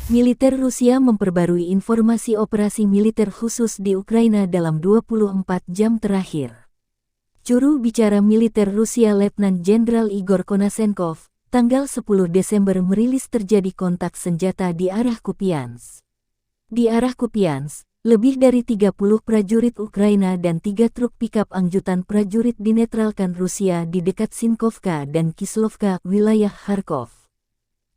Militer Rusia memperbarui informasi operasi militer khusus di Ukraina dalam 24 jam terakhir. Juru bicara militer Rusia Letnan Jenderal Igor Konashenkov, tanggal 10 Desember merilis terjadi kontak senjata di arah Kupiansk. Di arah Kupiansk, lebih dari 30 prajurit Ukraina dan 3 truk pikap angkutan prajurit dinetralkan Rusia di dekat Sinkovka dan Kislovka, wilayah Kharkov.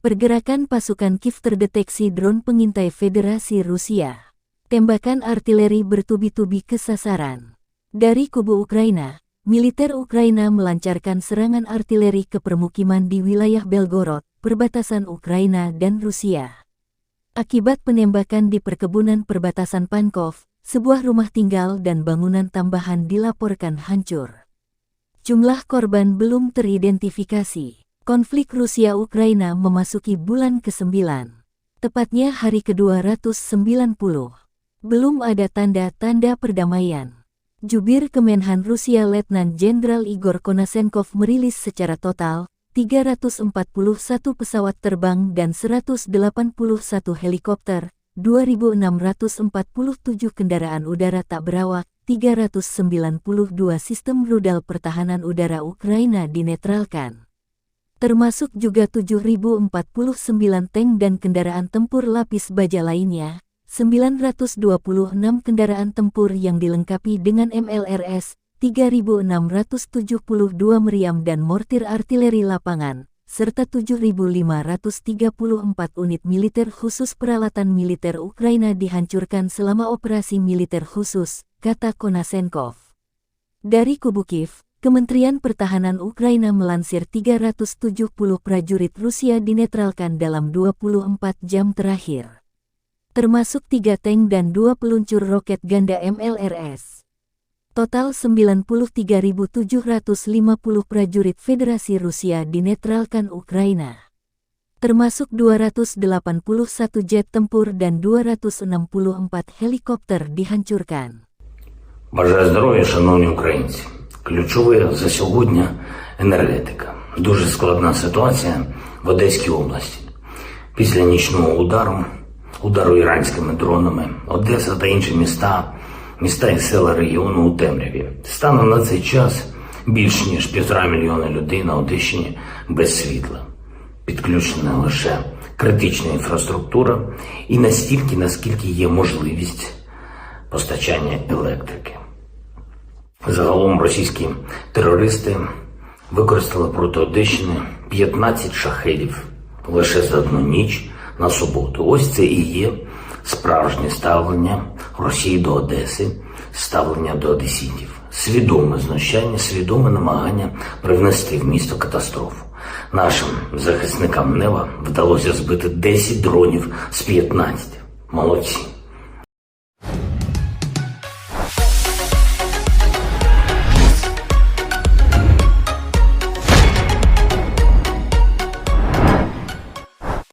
Pergerakan pasukan Kiev terdeteksi drone pengintai Federasi Rusia. Tembakan artileri bertubi-tubi ke sasaran. Dari kubu Ukraina, militer Ukraina melancarkan serangan artileri ke permukiman di wilayah Belgorod, perbatasan Ukraina dan Rusia. Akibat penembakan di perkebunan perbatasan Pankov, sebuah rumah tinggal dan bangunan tambahan dilaporkan hancur. Jumlah korban belum teridentifikasi. Konflik Rusia-Ukraina memasuki bulan ke-9. Tepatnya hari ke-290. Belum ada tanda-tanda perdamaian. Jubir Kemenhan Rusia Letnan Jenderal Igor Konashenkov merilis secara total 341 pesawat terbang dan 181 helikopter, 2.647 kendaraan udara tak berawak, 392 sistem rudal pertahanan udara Ukraina dinetralkan. Termasuk juga 7.049 tank dan kendaraan tempur lapis baja lainnya, 926 kendaraan tempur yang dilengkapi dengan MLRS, 3.672 meriam dan mortir artileri lapangan, serta 7.534 unit militer khusus. Peralatan militer Ukraina dihancurkan selama operasi militer khusus, kata Konashenkov. Dari kubu Kiev, Kementerian Pertahanan Ukraina melansir 370 prajurit Rusia dinetralkan dalam 24 jam terakhir. Termasuk 3 tank dan 2 peluncur roket ganda MLRS. Total 93.750 prajurit Federasi Rusia dinetralkan Ukraina. Termasuk 281 jet tempur dan 264 helikopter dihancurkan. Бажаю здоров'я, шановні українці. Ключове за сьогодні – енергетика. Дуже складна ситуація в Одеській області. Після нічного удару іранськими дронами, Одеса та інші міста і села регіону у темряві. Станом на цей час більш ніж 1,5 мільйона людей на Одещині без світла. Підключена лише критична інфраструктура і настільки, наскільки є можливість постачання електрики. Загалом російські терористи використали проти Одещини 15 шахедів лише за одну ніч на суботу. Ось це і є справжнє ставлення Росії до Одеси, ставлення до одеситів. Свідоме знущання, свідоме намагання привнести в місто катастрофу. Нашим захисникам неба вдалося збити 10 дронів з 15. Молодці.